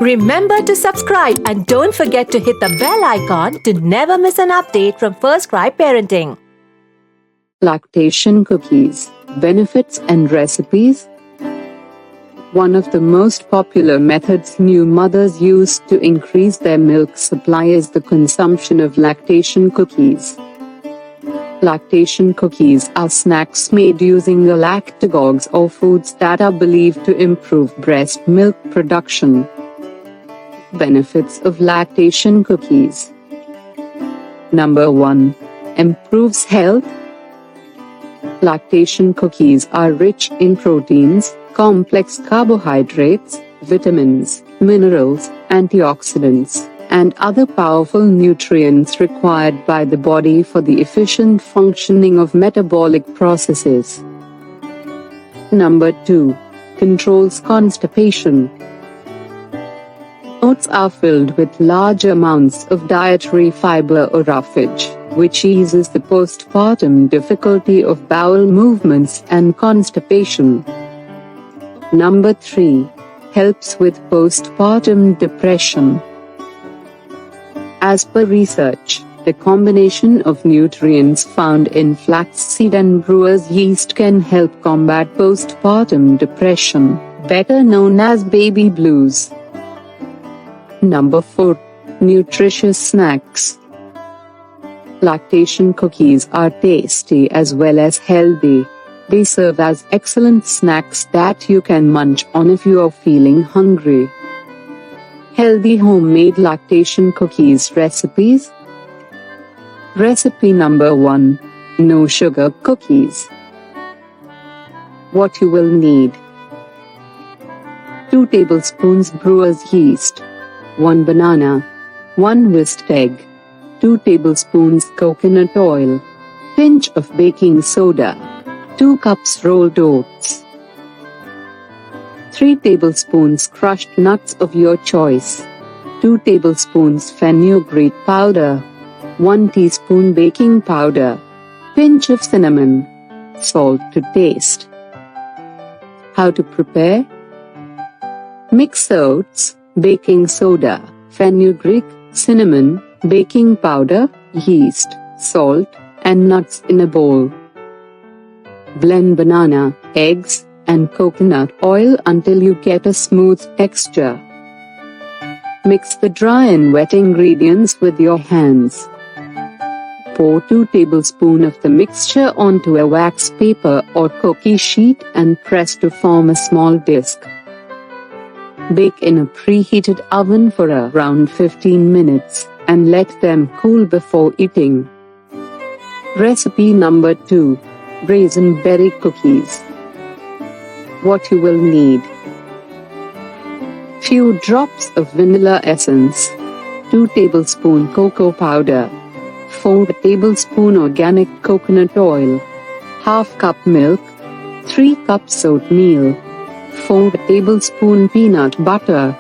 Remember to subscribe and don't forget to hit the bell icon to never miss an update from First Cry Parenting. Lactation cookies, benefits and recipes. One of the most popular methods new mothers use to increase their milk supply is the consumption of lactation cookies. Lactation cookies are snacks made using galactagogues or foods that are believed to improve breast milk production. Benefits of lactation cookies. Number 1. Improves health. Lactation cookies are rich in proteins, complex carbohydrates, vitamins, minerals, antioxidants, and other powerful nutrients required by the body for the efficient functioning of metabolic processes. Number 2. Controls constipation. Oats are filled with large amounts of dietary fiber or roughage, which eases the postpartum difficulty of bowel movements and constipation. Number 3. Helps with postpartum depression. As per research, the combination of nutrients found in flaxseed and brewer's yeast can help combat postpartum depression, better known as baby blues. Number 4. Nutritious snacks. Lactation cookies are tasty as well as healthy. They serve as excellent snacks that you can munch on if you are feeling hungry. Healthy homemade lactation cookies recipes. Recipe number 1. No sugar cookies. What you will need: 2 tablespoons brewer's yeast, 1 banana, 1 whisked egg, 2 tablespoons coconut oil, pinch of baking soda, 2 cups rolled oats, 3 tablespoons crushed nuts of your choice, 2 tablespoons fenugreek powder, 1 teaspoon baking powder, pinch of cinnamon, salt to taste. How to prepare? Mix oats, baking soda, fenugreek, cinnamon, baking powder, yeast, salt, and nuts in a bowl. Blend banana, eggs, and coconut oil until you get a smooth texture. Mix the dry and wet ingredients with your hands. Pour 2 tablespoons of the mixture onto a wax paper or cookie sheet and press to form a small disc. Bake in a preheated oven for around 15 minutes, and let them cool before eating. Recipe number 2. Raisin berry cookies. What you will need: few drops of vanilla essence, 2 tablespoons cocoa powder, 4 tablespoons organic coconut oil, half cup milk, 3 cups oatmeal, 4 tablespoons peanut butter,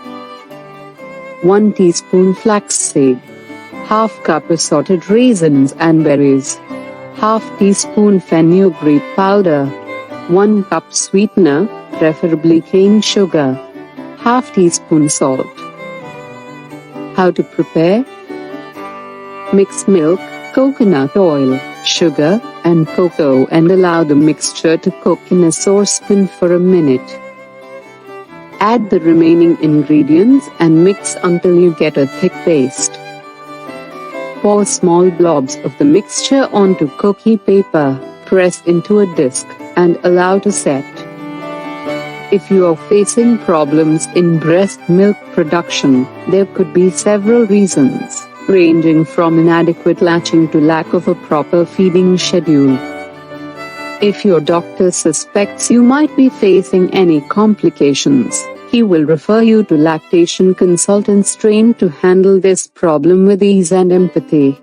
1 teaspoon flaxseed, half cup assorted raisins and berries, half teaspoon fenugreek powder, 1 cup sweetener, preferably cane sugar, half teaspoon salt. How to prepare? Mix milk, coconut oil, sugar, and cocoa and allow the mixture to cook in a saucepan for a minute. Add the remaining ingredients and mix until you get a thick paste. Pour small blobs of the mixture onto cookie paper, press into a disc, and allow to set. If you are facing problems in breast milk production, there could be several reasons, ranging from inadequate latching to lack of a proper feeding schedule. If your doctor suspects you might be facing any complications, he will refer you to lactation consultants trained to handle this problem with ease and empathy.